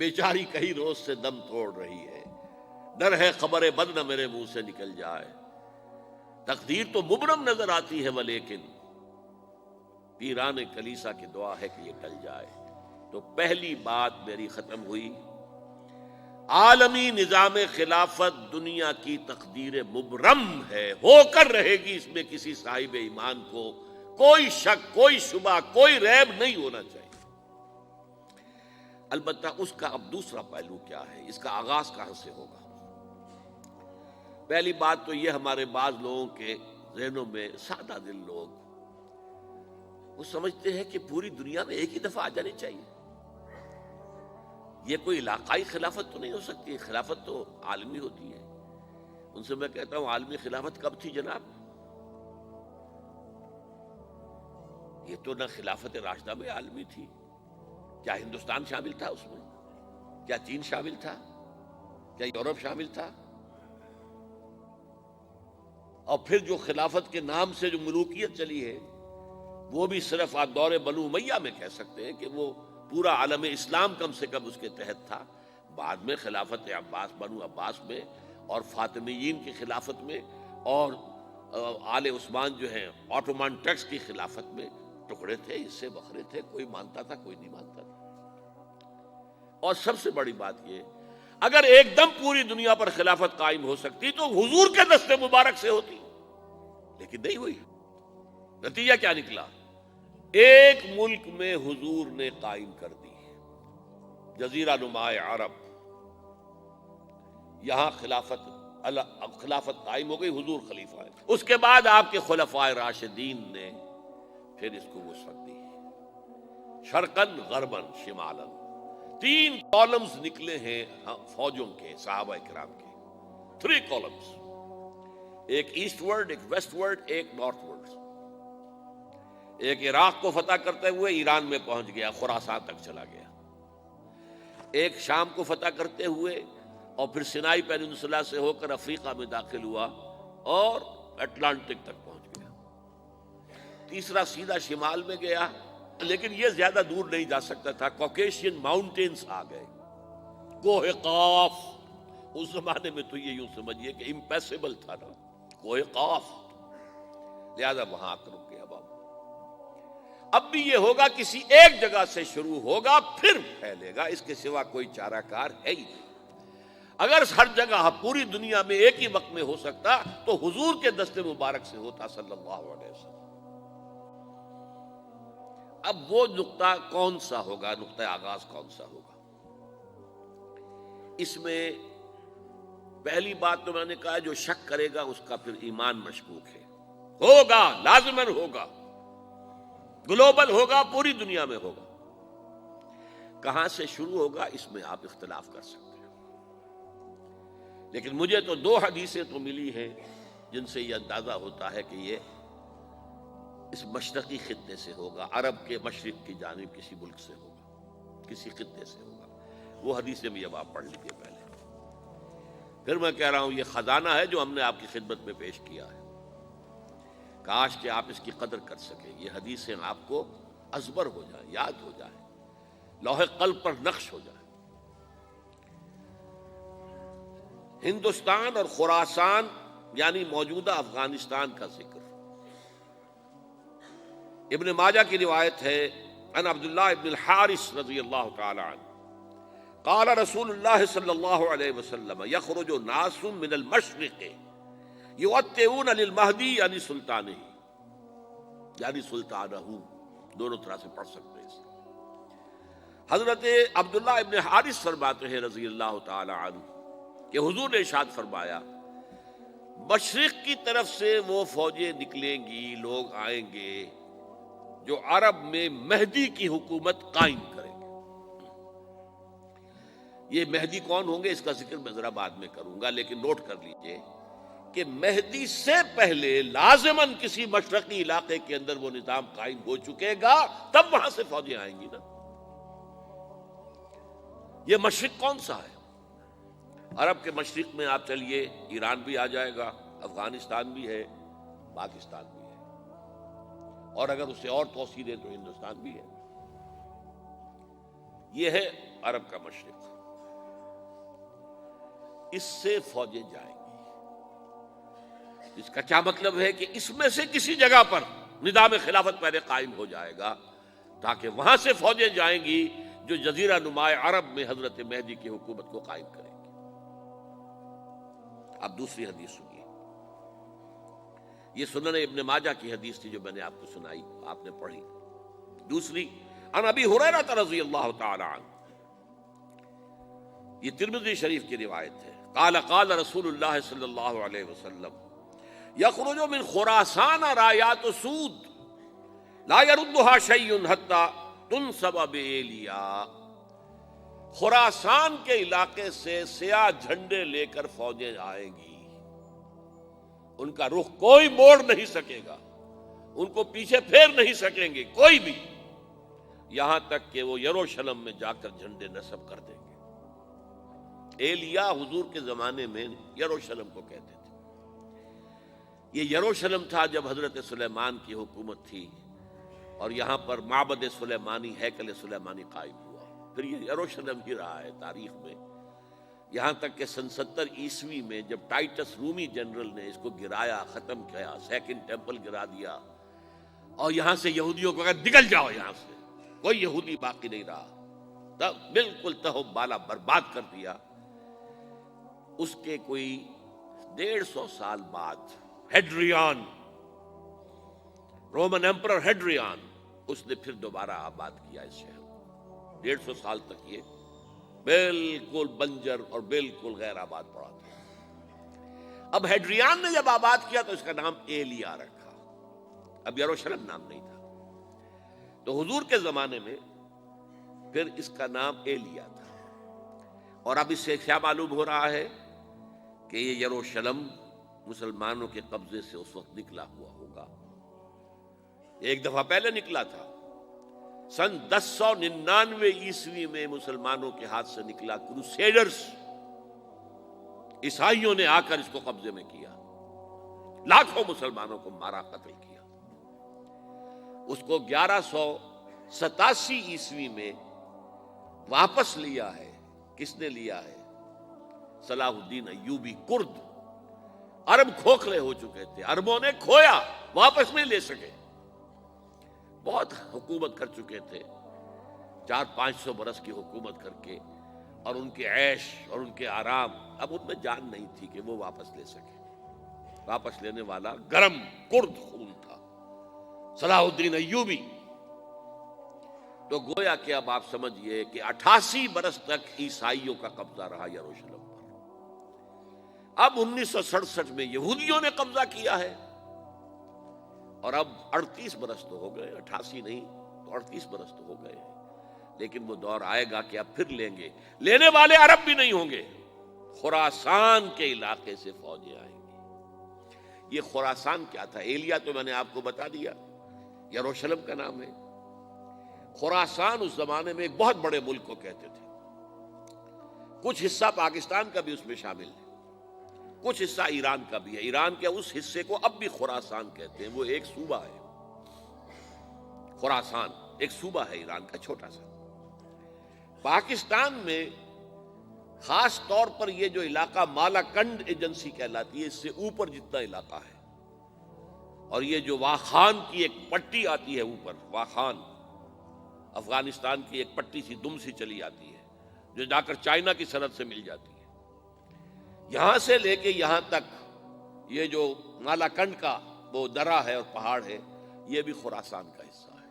بیچاری کئی روز سے دم توڑ رہی ہے، ڈر ہے خبر بد نہ میرے منہ سے نکل جائے، تقدیر تو مبرم نظر آتی ہے ولیکن پیران کلیسا کی دعا ہے کہ یہ ٹل جائے۔ تو پہلی بات میری ختم ہوئی، عالمی نظام خلافت دنیا کی تقدیر مبرم ہے، ہو کر رہے گی، اس میں کسی صاحب ایمان کو کوئی شک، کوئی شبہ، کوئی ریب نہیں ہونا چاہیے۔ البتہ اس کا اب دوسرا پہلو کیا ہے، اس کا آغاز کہاں سے ہوگا؟ پہلی بات تو یہ، ہمارے بعض لوگوں کے ذہنوں میں، سادہ دل لوگ وہ سمجھتے ہیں کہ پوری دنیا میں ایک ہی دفعہ آ جانی چاہیے۔ یہ کوئی علاقائی خلافت تو نہیں ہو سکتی، خلافت تو عالمی ہوتی ہے۔ ان سے میں کہتا ہوں عالمی خلافت کب تھی جناب؟ یہ تو نہ خلافت راشدہ میں عالمی تھی، کیا ہندوستان شامل تھا اس میں؟ کیا چین شامل تھا؟ کیا یورپ شامل تھا؟ اور پھر جو خلافت کے نام سے جو ملوکیت چلی ہے، وہ بھی صرف آپ دور بنو امیہ میں کہہ سکتے ہیں کہ وہ پورا عالم اسلام کم سے کم اس کے تحت تھا۔ بعد میں خلافت عباس، بنو عباس میں، اور فاطمیین کی خلافت میں، اور آل عثمان جو ہیں آٹومان ٹرکس کی خلافت میں ٹکڑے تھے، حصے بکھرے تھے، کوئی مانتا تھا، کوئی نہیں مانتا تھا۔ اور سب سے بڑی بات یہ، اگر ایک دم پوری دنیا پر خلافت قائم ہو سکتی تو حضور کے دست مبارک سے ہوتی، لیکن نہیں ہوئی۔ نتیجہ کیا نکلا؟ ایک ملک میں حضور نے قائم کر دی، جزیرہ نما عرب، یہاں خلافت قائم ہو گئی، حضور خلیفہ ہے۔ اس کے بعد آپ کے خلفائے راشدین نے پھر اس کو وسعت دی، شرقاً غرباً شمالاً۔ 3 کالمز نکلے ہیں فوجوں کے، صحابہ کرام کے، 3 کالمز، ایک ایسٹ ورڈ، ایک ویسٹ ورڈ، ایک نارتھ ورڈ۔ ایک عراق کو فتح کرتے ہوئے ایران میں پہنچ گیا، خراسان تک چلا گیا۔ ایک شام کو فتح کرتے ہوئے اور پھر سینائی پیننسولا سے ہو کر افریقہ میں داخل ہوا اور اٹلانٹک تک پہنچ گیا۔ تیسرا سیدھا شمال میں گیا، لیکن یہ زیادہ دور نہیں جا سکتا تھا، کوکیشین ماؤنٹینز آ گئے، کوہ قاف۔ اس زمانے میں تو یہ یوں سمجھیے کہ امپیسیبل تھا نا، کوہ قاف، لہذا وہاں آ کر رک گیا۔ اب بھی یہ ہوگا، کسی ایک جگہ سے شروع ہوگا پھر پھیلے گا، اس کے سوا کوئی چارہ کار ہے ہی نہیں۔ اگر ہر جگہ پوری دنیا میں ایک ہی وقت میں ہو سکتا تو حضور کے دست مبارک سے ہوتا صلی اللہ علیہ وسلم۔ اب وہ نقطہ کون سا ہوگا، نقطہ آغاز کون سا ہوگا؟ اس میں پہلی بات تو میں نے کہا، جو شک کرے گا اس کا پھر ایمان مشکوک ہے۔ ہوگا، لازماً ہوگا، گلوبل ہوگا، پوری دنیا میں ہوگا۔ کہاں سے شروع ہوگا اس میں آپ اختلاف کر سکتے ہیں، لیکن مجھے تو 2 حدیثیں تو ملی ہیں جن سے یہ اندازہ ہوتا ہے کہ یہ اس مشرقی خطے سے ہوگا، عرب کے مشرق کی جانب کسی ملک سے ہوگا، کسی خطے سے ہوگا۔ وہ حدیثیں بھی اب آپ پڑھ لیجیے پہلے۔ پھر میں کہہ رہا ہوں یہ خزانہ ہے جو ہم نے آپ کی خدمت میں پیش کیا ہے، کاش کہ آپ اس کی قدر کر سکیں، یہ حدیثیں آپ کو ازبر ہو جائیں، یاد ہو جائیں، لوح قلب پر نقش ہو جائیں۔ ہندوستان اور خراسان یعنی موجودہ افغانستان کا ذکر ابن ماجہ کی روایت ہے، عن عبداللہ ابن الحارث رضی اللہ تعالی عنہ قال رسول اللہ صلی اللہ علیہ وسلم یخرج ناس من المشرق یوطئون للمہدی یعنی سلطانہ، یعنی سلطانہ، دونوں طرح سے پڑھ سکتے ہیں۔ حضرت عبداللہ ابن حارث فرماتے ہیں رضی اللہ تعالی عنہ کہ حضور نے ارشاد فرمایا، مشرق کی طرف سے وہ فوجیں نکلیں گی، لوگ آئیں گے جو عرب میں مہدی کی حکومت قائم کریں گے۔ یہ مہدی کون ہوں گے اس کا ذکر میں ذرا بعد میں کروں گا، لیکن نوٹ کر لیجئے کہ مہدی سے پہلے لازماً کسی مشرقی علاقے کے اندر وہ نظام قائم ہو چکے گا، تب وہاں سے فوجیں آئیں گی نا۔ یہ مشرق کون سا ہے؟ عرب کے مشرق میں آپ چلیے، ایران بھی آ جائے گا، افغانستان بھی ہے، پاکستان بھی ہے، اور اگر اسے اور توسیع دیں تو ہندوستان بھی ہے۔ یہ ہے عرب کا مشرق، اس سے فوجیں جائیں گی۔ اس کا کیا مطلب ہے کہ اس میں سے کسی جگہ پر نظام خلافت پہلے قائم ہو جائے گا، تاکہ وہاں سے فوجیں جائیں گی جو جزیرہ نما عرب میں حضرت مہدی کی حکومت کو قائم کریں گی۔ اب دوسری حدیث سنیے، یہ سنن ابن ماجہ کی حدیث تھی جو میں نے آپ کو سنائی، آپ نے پڑھی۔ دوسری، عن ابی ہریرہ رضی اللہ تعالی عنہ، یہ ترمذی شریف کی روایت ہے، قال قال رسول اللہ صلی اللہ علیہ وسلم یخرج من خراسان رایات سود لا يردها شیء حتی تنصب بإیلیا، خراسان کے علاقے سے سیاہ جھنڈے لے کر فوجیں آئیں گی، ان کا رخ کوئی موڑ نہیں سکے گا، ان کو پیچھے پھیر نہیں سکیں گے کوئی بھی، یہاں تک کہ وہ یروشلم میں جا کر جھنڈے نصب کر دیں گے۔ ایلیا حضور کے زمانے میں یروشلم کو کہتے تھے۔ یہ یروشلم تھا جب حضرت سلیمان کی حکومت تھی، اور یہاں پر معبد سلیمانی، ہیکل سلیمانی قائم ہوا، پھر یہ یروشلم ہی رہا ہے تاریخ میں، یہاں تک کہ سن 70 عیسوی میں جب ٹائٹس رومی جنرل نے اس کو گرایا، ختم کیا، سیکنڈ ٹیمپل گرا دیا، اور یہاں سے یہودیوں کو کہا نکل جاؤ یہاں سے، کوئی یہودی باقی نہیں رہا، تب بالکل تہو بالا برباد کر دیا۔ اس کے کوئی 150 سال بعد ہیڈریان، رومن ایمپرر ہیڈریان، اس نے پھر دوبارہ آباد کیا اس شہر کو۔ 150 سال تک یہ بالکل بنجر اور بالکل غیر آباد پڑا تھا۔ اب ہیڈریان نے جب آباد کیا تو اس کا نام ایلیا رکھا، اب یروشلم نام نہیں تھا، تو حضور کے زمانے میں پھر اس کا نام ایلیا تھا۔ اور اب اس سے کیا معلوم ہو رہا ہے کہ یہ یروشلم مسلمانوں کے قبضے سے اس وقت نکلا ہوا ہوگا، ایک دفعہ پہلے نکلا تھا، سن 1099 عیسوی میں مسلمانوں کے ہاتھ سے نکلا، کروسیڈرز عیسائیوں نے آ کر اس کو قبضے میں کیا، لاکھوں مسلمانوں کو مارا، قتل کیا۔ اس کو 1187 عیسوی میں واپس لیا ہے، کس نے لیا ہے؟ صلاح الدین ایوبی، کرد، عرب کھوکھلے ہو چکے تھے، عربوں نے کھویا، واپس نہیں لے سکے، بہت حکومت کر چکے تھے، 400-500 برس کی حکومت کر کے، اور ان کے عیش اور ان کے آرام، اب ان میں جان نہیں تھی کہ وہ واپس لے سکے۔ واپس لینے والا گرم کرد خون تھا، صلاح الدین ایوبی۔ تو گویا کہ اب آپ سمجھئے کہ 88 برس تک عیسائیوں کا قبضہ رہا یروشلم پر۔ اب 1967 میں یہودیوں نے قبضہ کیا ہے، اور اب 38 برس تو ہو گئے، 88 نہیں تو 38 برس تو ہو گئے ہیں، لیکن وہ دور آئے گا کہ اب پھر لیں گے، لینے والے عرب بھی نہیں ہوں گے، خراسان کے علاقے سے فوجیں آئیں گی۔ یہ خراسان کیا تھا؟ ایلیا تو میں نے آپ کو بتا دیا، یروشلم کا نام ہے۔ خراسان اس زمانے میں ایک بہت بڑے ملک کو کہتے تھے، کچھ حصہ پاکستان کا بھی اس میں شامل ہے، کچھ حصہ ایران کا بھی ہے، ایران کے اس حصے کو اب بھی خراسان کہتے ہیں، وہ ایک صوبہ ہے، خراسان ایک صوبہ ہے ایران کا چھوٹا سا۔ پاکستان میں خاص طور پر یہ جو علاقہ مالا کنڈ ایجنسی کہلاتی ہے، اس سے اوپر جتنا علاقہ ہے، اور یہ جو واخان کی ایک پٹی آتی ہے اوپر، واخان افغانستان کی ایک پٹی سی دم سی چلی آتی ہے جو جا کر چائنا کی سرحد سے مل جاتی ہے، یہاں سے لے کے یہاں تک یہ جو مالا کنڈ کا وہ درہ ہے اور پہاڑ ہے، یہ بھی خراسان کا حصہ ہے۔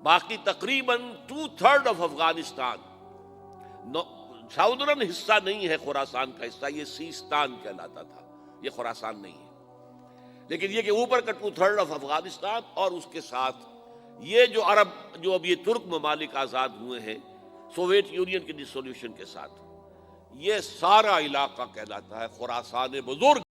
باقی تقریباً 2/3 آف افغانستان ساؤدرن حصہ نہیں ہے خراسان کا حصہ، یہ سیستان کہلاتا تھا، یہ خراسان نہیں ہے، لیکن یہ کہ اوپر کا 2/3 آف افغانستان، اور اس کے ساتھ یہ جو عرب، جو اب یہ ترک ممالک آزاد ہوئے ہیں سوویت یونین کی ڈسولوشن کے ساتھ، یہ سارا علاقہ کہلاتا ہے خراسان بزرگ۔